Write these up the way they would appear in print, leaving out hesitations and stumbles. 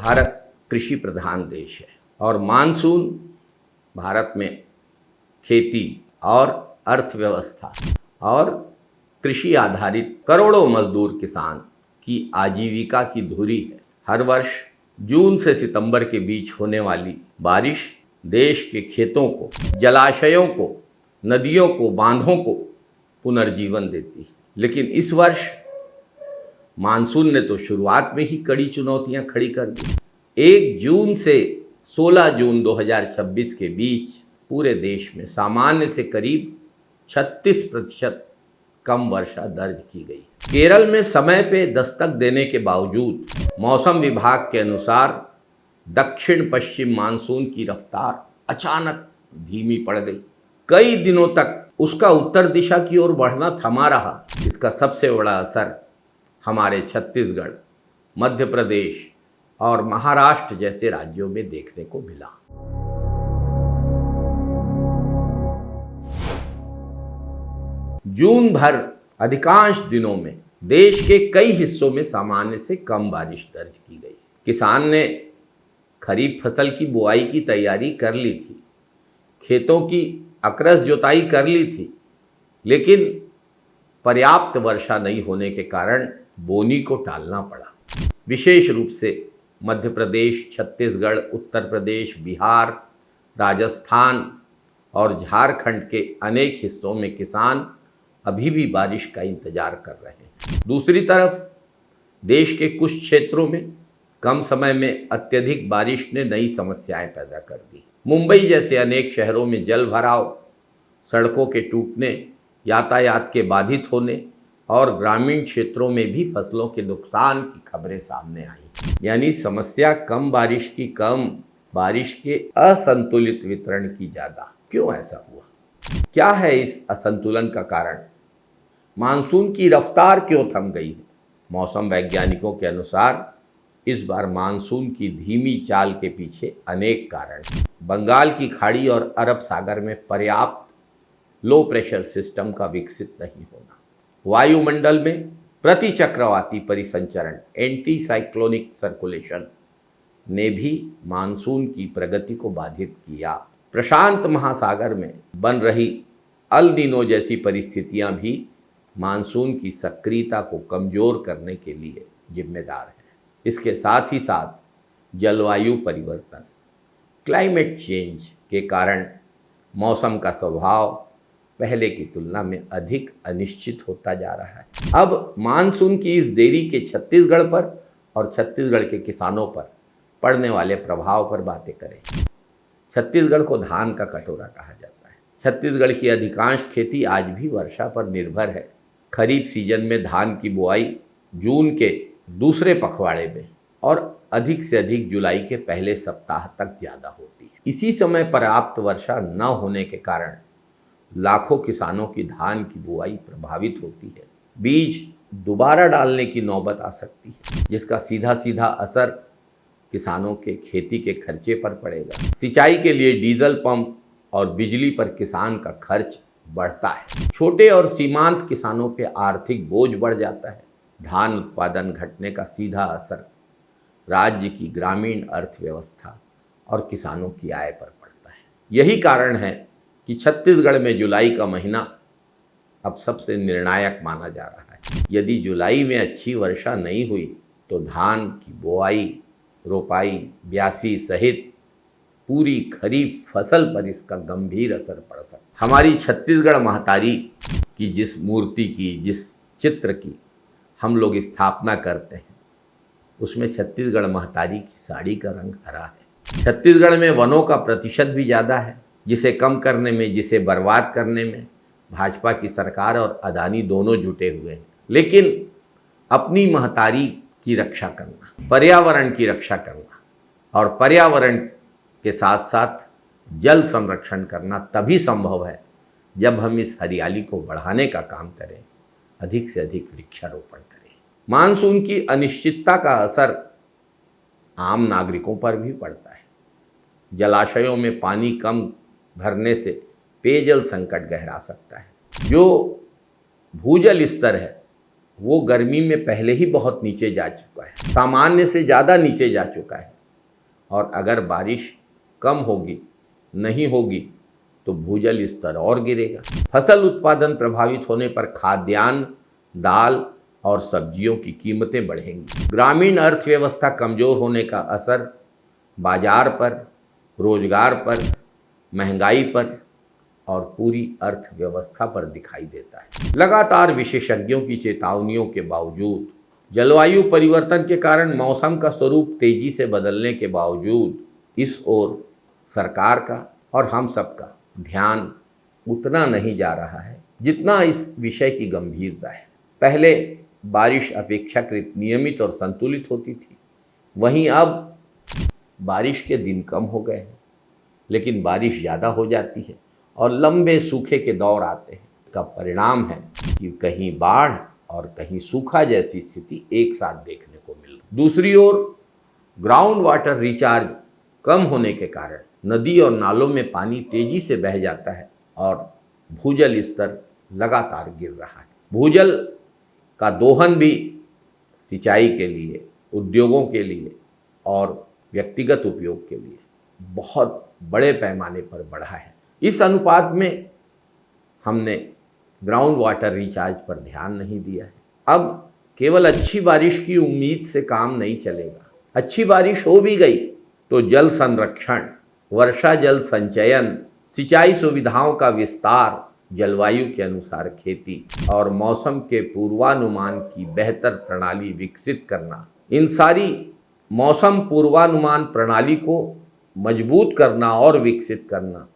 भारत कृषि प्रधान देश है और मानसून भारत में खेती और अर्थव्यवस्था और कृषि आधारित करोड़ों मजदूर किसान की आजीविका की धुरी है। हर वर्ष जून से सितंबर के बीच होने वाली बारिश देश के खेतों को, जलाशयों को, नदियों को, बांधों को पुनर्जीवन देती है। लेकिन इस वर्ष मानसून ने तो शुरुआत में ही कड़ी चुनौतियां खड़ी कर दी। 1 जून से 16 जून 2026 के बीच पूरे देश में सामान्य से करीब 36% कम वर्षा दर्ज की गई। केरल में समय पे दस्तक देने के बावजूद मौसम विभाग के अनुसार दक्षिण पश्चिम मानसून की रफ्तार अचानक धीमी पड़ गई। कई दिनों तक उसका उत्तर दिशा की ओर बढ़ना थमा रहा। इसका सबसे बड़ा असर हमारे छत्तीसगढ़, मध्य प्रदेश और महाराष्ट्र जैसे राज्यों में देखने को मिला। जून भर अधिकांश दिनों में देश के कई हिस्सों में सामान्य से कम बारिश दर्ज की गई। किसान ने खरीफ फसल की बुआई की तैयारी कर ली थी, खेतों की अकरस जोताई कर ली थी, लेकिन पर्याप्त वर्षा नहीं होने के कारण बोनी को टालना पड़ा। विशेष रूप से मध्य प्रदेश, छत्तीसगढ़, उत्तर प्रदेश, बिहार, राजस्थान और झारखंड के अनेक हिस्सों में किसान अभी भी बारिश का इंतजार कर रहे हैं। दूसरी तरफ देश के कुछ क्षेत्रों में कम समय में अत्यधिक बारिश ने नई समस्याएं पैदा कर दी। मुंबई जैसे अनेक शहरों में जल भराव, सड़कों के टूटने, यातायात के बाधित होने और ग्रामीण क्षेत्रों में भी फसलों के नुकसान की खबरें सामने आई। यानी समस्या कम बारिश की कम, बारिश के असंतुलित वितरण की ज़्यादा। क्यों ऐसा हुआ? क्या है इस असंतुलन का कारण? मानसून की रफ्तार क्यों थम गई है? मौसम वैज्ञानिकों के अनुसार इस बार मानसून की धीमी चाल के पीछे अनेक कारण हैं। बंगाल की खाड़ी और अरब सागर में पर्याप्त लो प्रेशर सिस्टम का विकसित नहीं होना, वायुमंडल में प्रति चक्रवाती परिसंचरण एंटी साइक्लोनिक सर्कुलेशन ने भी मानसून की प्रगति को बाधित किया। प्रशांत महासागर में बन रही अल नीनो जैसी परिस्थितियां भी मानसून की सक्रियता को कमजोर करने के लिए जिम्मेदार है। इसके साथ ही साथ जलवायु परिवर्तन, क्लाइमेट चेंज के कारण मौसम का स्वभाव पहले की तुलना में अधिक अनिश्चित होता जा रहा है। अब मानसून की इस देरी के छत्तीसगढ़ पर और छत्तीसगढ़ के किसानों पर पड़ने वाले प्रभाव पर बातें करें। छत्तीसगढ़ को धान का कटोरा कहा जाता है। छत्तीसगढ़ की अधिकांश खेती आज भी वर्षा पर निर्भर है। खरीफ सीजन में धान की बुआई जून के दूसरे पखवाड़े में और अधिक से अधिक जुलाई के पहले सप्ताह तक ज़्यादा होती है। इसी समय पर्याप्त वर्षा न होने के कारण लाखों किसानों की धान की बुआई प्रभावित होती है। बीज दोबारा डालने की नौबत आ सकती है, जिसका सीधा सीधा असर किसानों के खेती के खर्चे पर पड़ेगा। सिंचाई के लिए डीजल पंप और बिजली पर किसान का खर्च बढ़ता है। छोटे और सीमांत किसानों पे आर्थिक बोझ बढ़ जाता है। धान उत्पादन घटने का सीधा असर राज्य की ग्रामीण अर्थव्यवस्था और किसानों की आय पर पड़ता है। यही कारण है कि छत्तीसगढ़ में जुलाई का महीना अब सबसे निर्णायक माना जा रहा है। यदि जुलाई में अच्छी वर्षा नहीं हुई तो धान की बुआई, रोपाई, ब्यासी सहित पूरी खरीफ फसल पर इसका गंभीर असर पड़ सकता है। हमारी छत्तीसगढ़ महतारी की जिस मूर्ति की, जिस चित्र की हम लोग स्थापना करते हैं, उसमें छत्तीसगढ़ महतारी की साड़ी का रंग हरा है। छत्तीसगढ़ में वनों का प्रतिशत भी ज़्यादा है, जिसे कम करने में, जिसे बर्बाद करने में भाजपा की सरकार और अदानी दोनों जुटे हुए हैं। लेकिन अपनी महतारी की रक्षा करना, पर्यावरण की रक्षा करना और पर्यावरण के साथ साथ जल संरक्षण करना तभी संभव है जब हम इस हरियाली को बढ़ाने का काम करें, अधिक से अधिक वृक्षारोपण करें। मानसून की अनिश्चितता का असर आम नागरिकों पर भी पड़ता है। जलाशयों में पानी कम भरने से पेयजल संकट गहरा सकता है। जो भूजल स्तर है वो गर्मी में पहले ही बहुत नीचे जा चुका है, सामान्य से ज़्यादा नीचे जा चुका है। और अगर बारिश कम होगी, नहीं होगी, तो भूजल स्तर और गिरेगा। फसल उत्पादन प्रभावित होने पर खाद्यान्न, दाल और सब्जियों की कीमतें बढ़ेंगी। ग्रामीण अर्थव्यवस्था कमज़ोर होने का असर बाजार पर, रोजगार पर, महंगाई पर और पूरी अर्थव्यवस्था पर दिखाई देता है। लगातार विशेषज्ञों की चेतावनियों के बावजूद, जलवायु परिवर्तन के कारण मौसम का स्वरूप तेजी से बदलने के बावजूद, इस ओर सरकार का और हम सबका ध्यान उतना नहीं जा रहा है जितना इस विषय की गंभीरता है। पहले बारिश अपेक्षाकृत नियमित और संतुलित होती थी, वहीं अब बारिश के दिन कम हो गए हैं, लेकिन बारिश ज़्यादा हो जाती है और लंबे सूखे के दौर आते हैं। इसका परिणाम है कि कहीं बाढ़ और कहीं सूखा जैसी स्थिति एक साथ देखने को मिल रही। दूसरी ओर ग्राउंड वाटर रिचार्ज कम होने के कारण नदी और नालों में पानी तेजी से बह जाता है और भूजल स्तर लगातार गिर रहा है। भूजल का दोहन भी सिंचाई के लिए, उद्योगों के लिए और व्यक्तिगत उपयोग के लिए बहुत बड़े पैमाने पर बढ़ा है। इस अनुपात में हमने ग्राउंड वाटर रिचार्ज पर ध्यान नहीं दिया है। अब केवल अच्छी बारिश की उम्मीद से काम नहीं चलेगा। अच्छी बारिश हो भी गई तो जल संरक्षण, वर्षा जल संचयन, सिंचाई सुविधाओं का विस्तार, जलवायु के अनुसार खेती और मौसम के पूर्वानुमान की बेहतर प्रणाली विकसित करना, इन सारी मौसम पूर्वानुमान प्रणाली को मजबूत करना और विकसित करना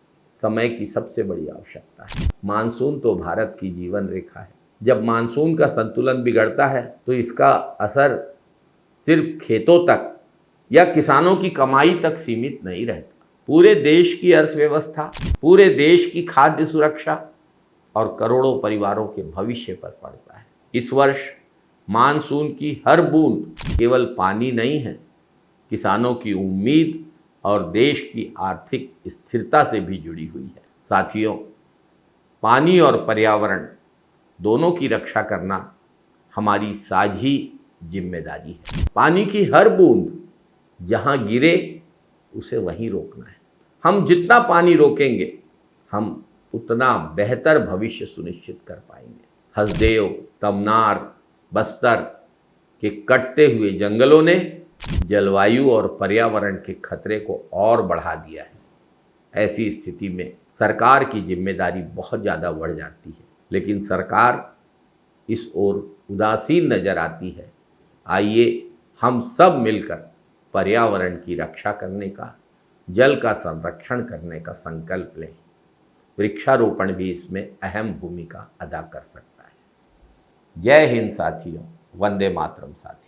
समय की सबसे बड़ी आवश्यकता है। मानसून तो भारत की जीवन रेखा है। जब मानसून का संतुलन बिगड़ता है तो इसका असर सिर्फ खेतों तक या किसानों की कमाई तक सीमित नहीं रहता, पूरे देश की अर्थव्यवस्था, पूरे देश की खाद्य सुरक्षा और करोड़ों परिवारों के भविष्य पर पड़ता है। इस वर्ष मानसून की हर बूंद केवल पानी नहीं है, किसानों की उम्मीद और देश की आर्थिक स्थिरता से भी जुड़ी हुई है। साथियों, पानी और पर्यावरण दोनों की रक्षा करना हमारी साझी जिम्मेदारी है। पानी की हर बूंद जहाँ गिरे उसे वहीं रोकना है। हम जितना पानी रोकेंगे, हम उतना बेहतर भविष्य सुनिश्चित कर पाएंगे। हसदेव, तमनार, बस्तर के कटते हुए जंगलों ने जलवायु और पर्यावरण के खतरे को और बढ़ा दिया है। ऐसी स्थिति में सरकार की जिम्मेदारी बहुत ज़्यादा बढ़ जाती है, लेकिन सरकार इस ओर उदासीन नजर आती है। आइए हम सब मिलकर पर्यावरण की रक्षा करने का, जल का संरक्षण करने का संकल्प लें। वृक्षारोपण भी इसमें अहम भूमिका अदा कर सकता है। जय हिंद साथियों, वंदे मातरम साथियों।